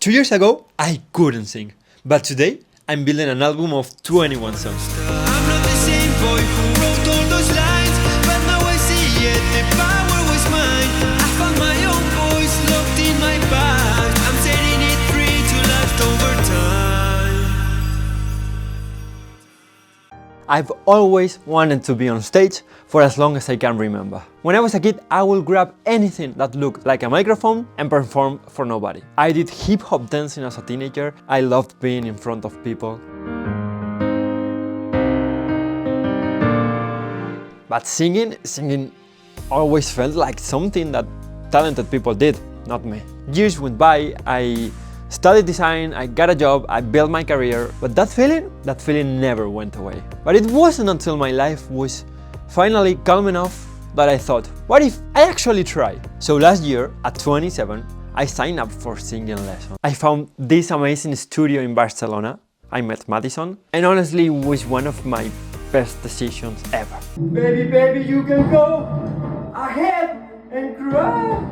2 years ago, I couldn't sing, but today, I'm building an album of 21 songs. I'm not the same boy who wrote all those lines, but now I see it, the power was mine. I found my own voice locked in my past. I'm setting it free to last over time. I've always wanted to be on stage for as long as I can remember. When I was a kid, I would grab anything that looked like a microphone and perform for nobody. I did hip-hop dancing as a teenager. I loved being in front of people. But singing always felt like something that talented people did, not me. Years went by, I studied design, I got a job, I built my career, but that feeling never went away. But it wasn't until my life was finally calm enough that I thought, what if I actually try? So last year, at 27, I signed up for singing lessons. I found this amazing studio in Barcelona. I met Madison, and honestly, it was one of my best decisions ever. Baby, baby, you can go ahead and cry.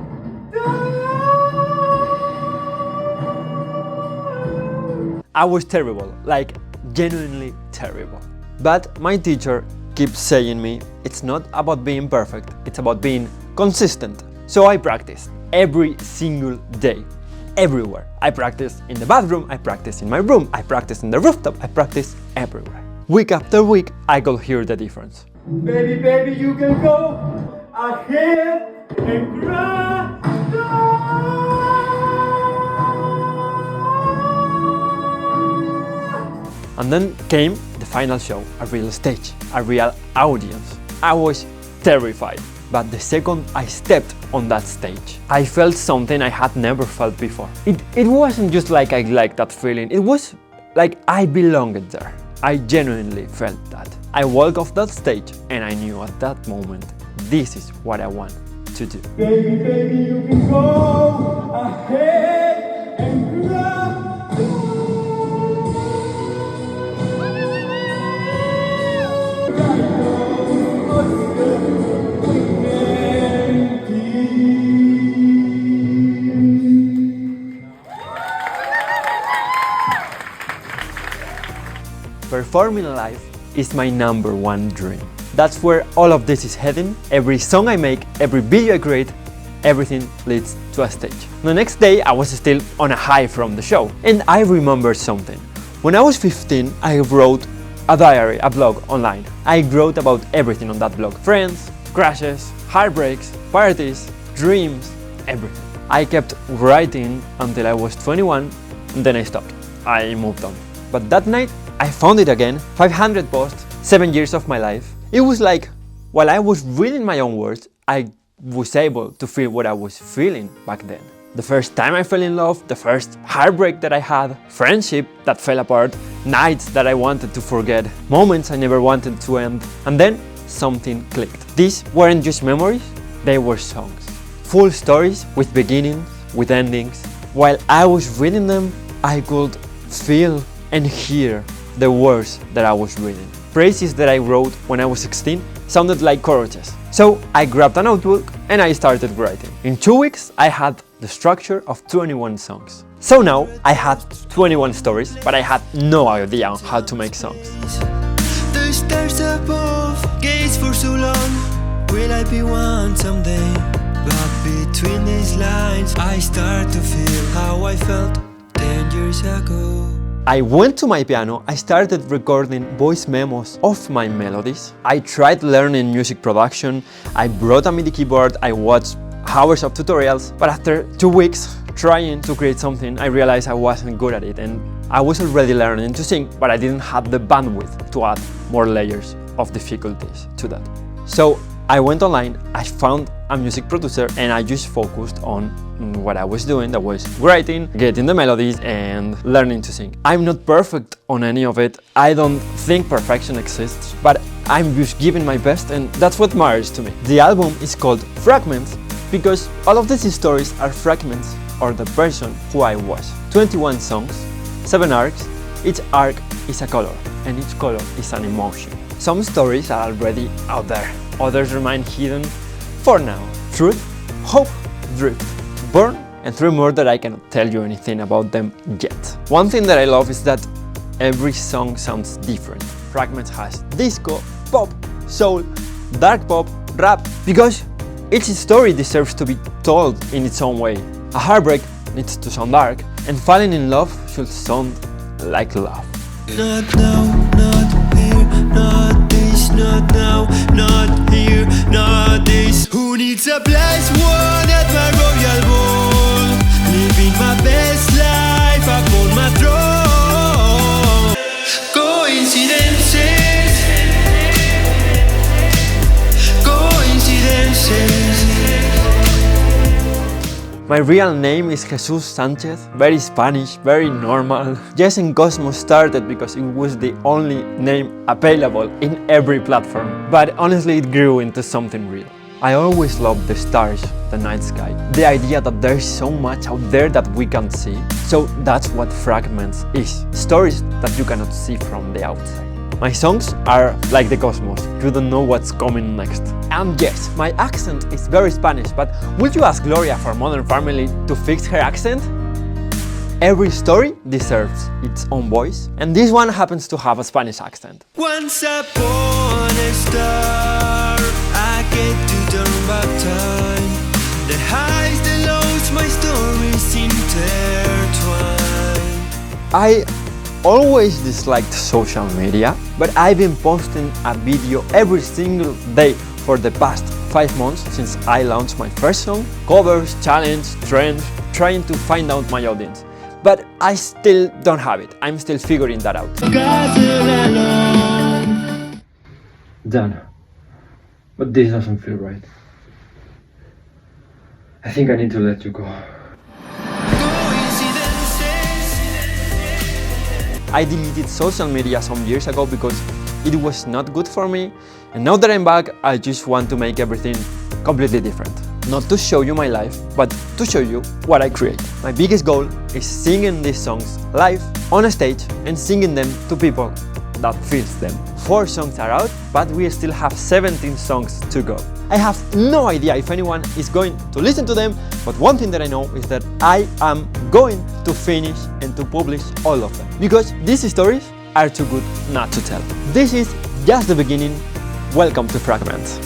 I was terrible, like genuinely terrible. But my teacher keeps saying me, it's not about being perfect, it's about being consistent. So I practiced every single day, everywhere. I practiced in the bathroom, I practiced in my room, I practiced in the rooftop, I practiced everywhere. Week after week, I could hear the difference. Baby, baby, you can go ahead and cry. And then came the final show, a real stage, a real audience. I was terrified, but the second I stepped on that stage, I felt something I had never felt before. It wasn't just like I liked that feeling, it was like I belonged there. I genuinely felt that. I walked off that stage and I knew at that moment, this is what I want to do. Baby, baby, you can go ahead and cry. Performing live is my #1 dream. That's where all of this is heading. Every song I make, every video I create, everything leads to a stage. The next day I was still on a high from the show, and I remembered something. When I was 15, I wrote a diary, a blog online. I wrote about everything on that blog. Friends, crashes, heartbreaks, parties, dreams, everything. I kept writing until I was 21, and then I stopped. I moved on. But that night, I found it again, 500 posts, 7 years of my life. It was like, while I was reading my own words, I was able to feel what I was feeling back then. The first time I fell in love, the first heartbreak that I had, friendship that fell apart, nights that I wanted to forget, moments I never wanted to end, and then something clicked. These weren't just memories, they were songs. Full stories with beginnings, with endings. While I was reading them, I could feel and hear the words that I was reading. Phrases that I wrote when I was 16 sounded like choruses. So I grabbed a notebook and I started writing. In 2 weeks, I had the structure of 21 songs. So now I had 21 stories, but I had no idea on how to make songs. The stars above, gaze for so long. Will I be one someday? But between these lines, I start to feel how I felt 10 years ago. I went to my piano, I started recording voice memos of my melodies. I tried learning music production, I brought a MIDI keyboard, I watched hours of tutorials, but after 2 weeks trying to create something, I realized I wasn't good at it, and I was already learning to sing, but I didn't have the bandwidth to add more layers of difficulties to that. So I went online, I found a music producer, and I just focused on what I was doing, that was writing, getting the melodies, and learning to sing. I'm not perfect on any of it, I don't think perfection exists, but I'm just giving my best, and that's what matters to me. The album is called Fragments because all of these stories are fragments of the person who I was. 21 songs, 7 arcs, each arc is a color, and each color is an emotion. Some stories are already out there, others remain hidden for now. Truth, hope, drift, burn and 3 more that I cannot tell you anything about them yet. One thing that I love is that every song sounds different. Fragments has disco, pop, soul, dark pop, rap, because each story deserves to be told in its own way. A heartbreak needs to sound dark, and falling in love should sound like love. Not now, not here, not this, not now, not here, not this. Who needs a blessed one at my royal ball? Living my best life upon my throne. Coincidences, coincidences. My real name is Jesus Sanchez, very Spanish, very normal. Jesen Cosmo started because it was the only name available in every platform, but honestly it grew into something real. I always loved the stars, the night sky, the idea that there's so much out there that we can't see. So that's what Fragments is, stories that you cannot see from the outside. My songs are like the cosmos, you don't know what's coming next. And yes, my accent is very Spanish, but would you ask Gloria from Modern Family to fix her accent? Every story deserves its own voice, and this one happens to have a Spanish accent. Once upon a star, I get to turn back time. The highs, the lows, my stories intertwine. I always disliked social media, but I've been posting a video every single day for the past 5 months since I launched my first song. Covers, challenge, trends, trying to find out my audience. But I still don't have it. I'm still figuring that out. Done. But this doesn't feel right. I think I need to let you go. I deleted social media some years ago because it was not good for me, and now that I'm back, I just want to make everything completely different. Not to show you my life, but to show you what I create. My biggest goal is singing these songs live, on a stage, and singing them to people that feels them. 4 songs are out, but we still have 17 songs to go. I have no idea if anyone is going to listen to them, but one thing that I know is that I am going to finish and to publish all of them, because these stories are too good not to tell. This is just the beginning. Welcome to Fragments.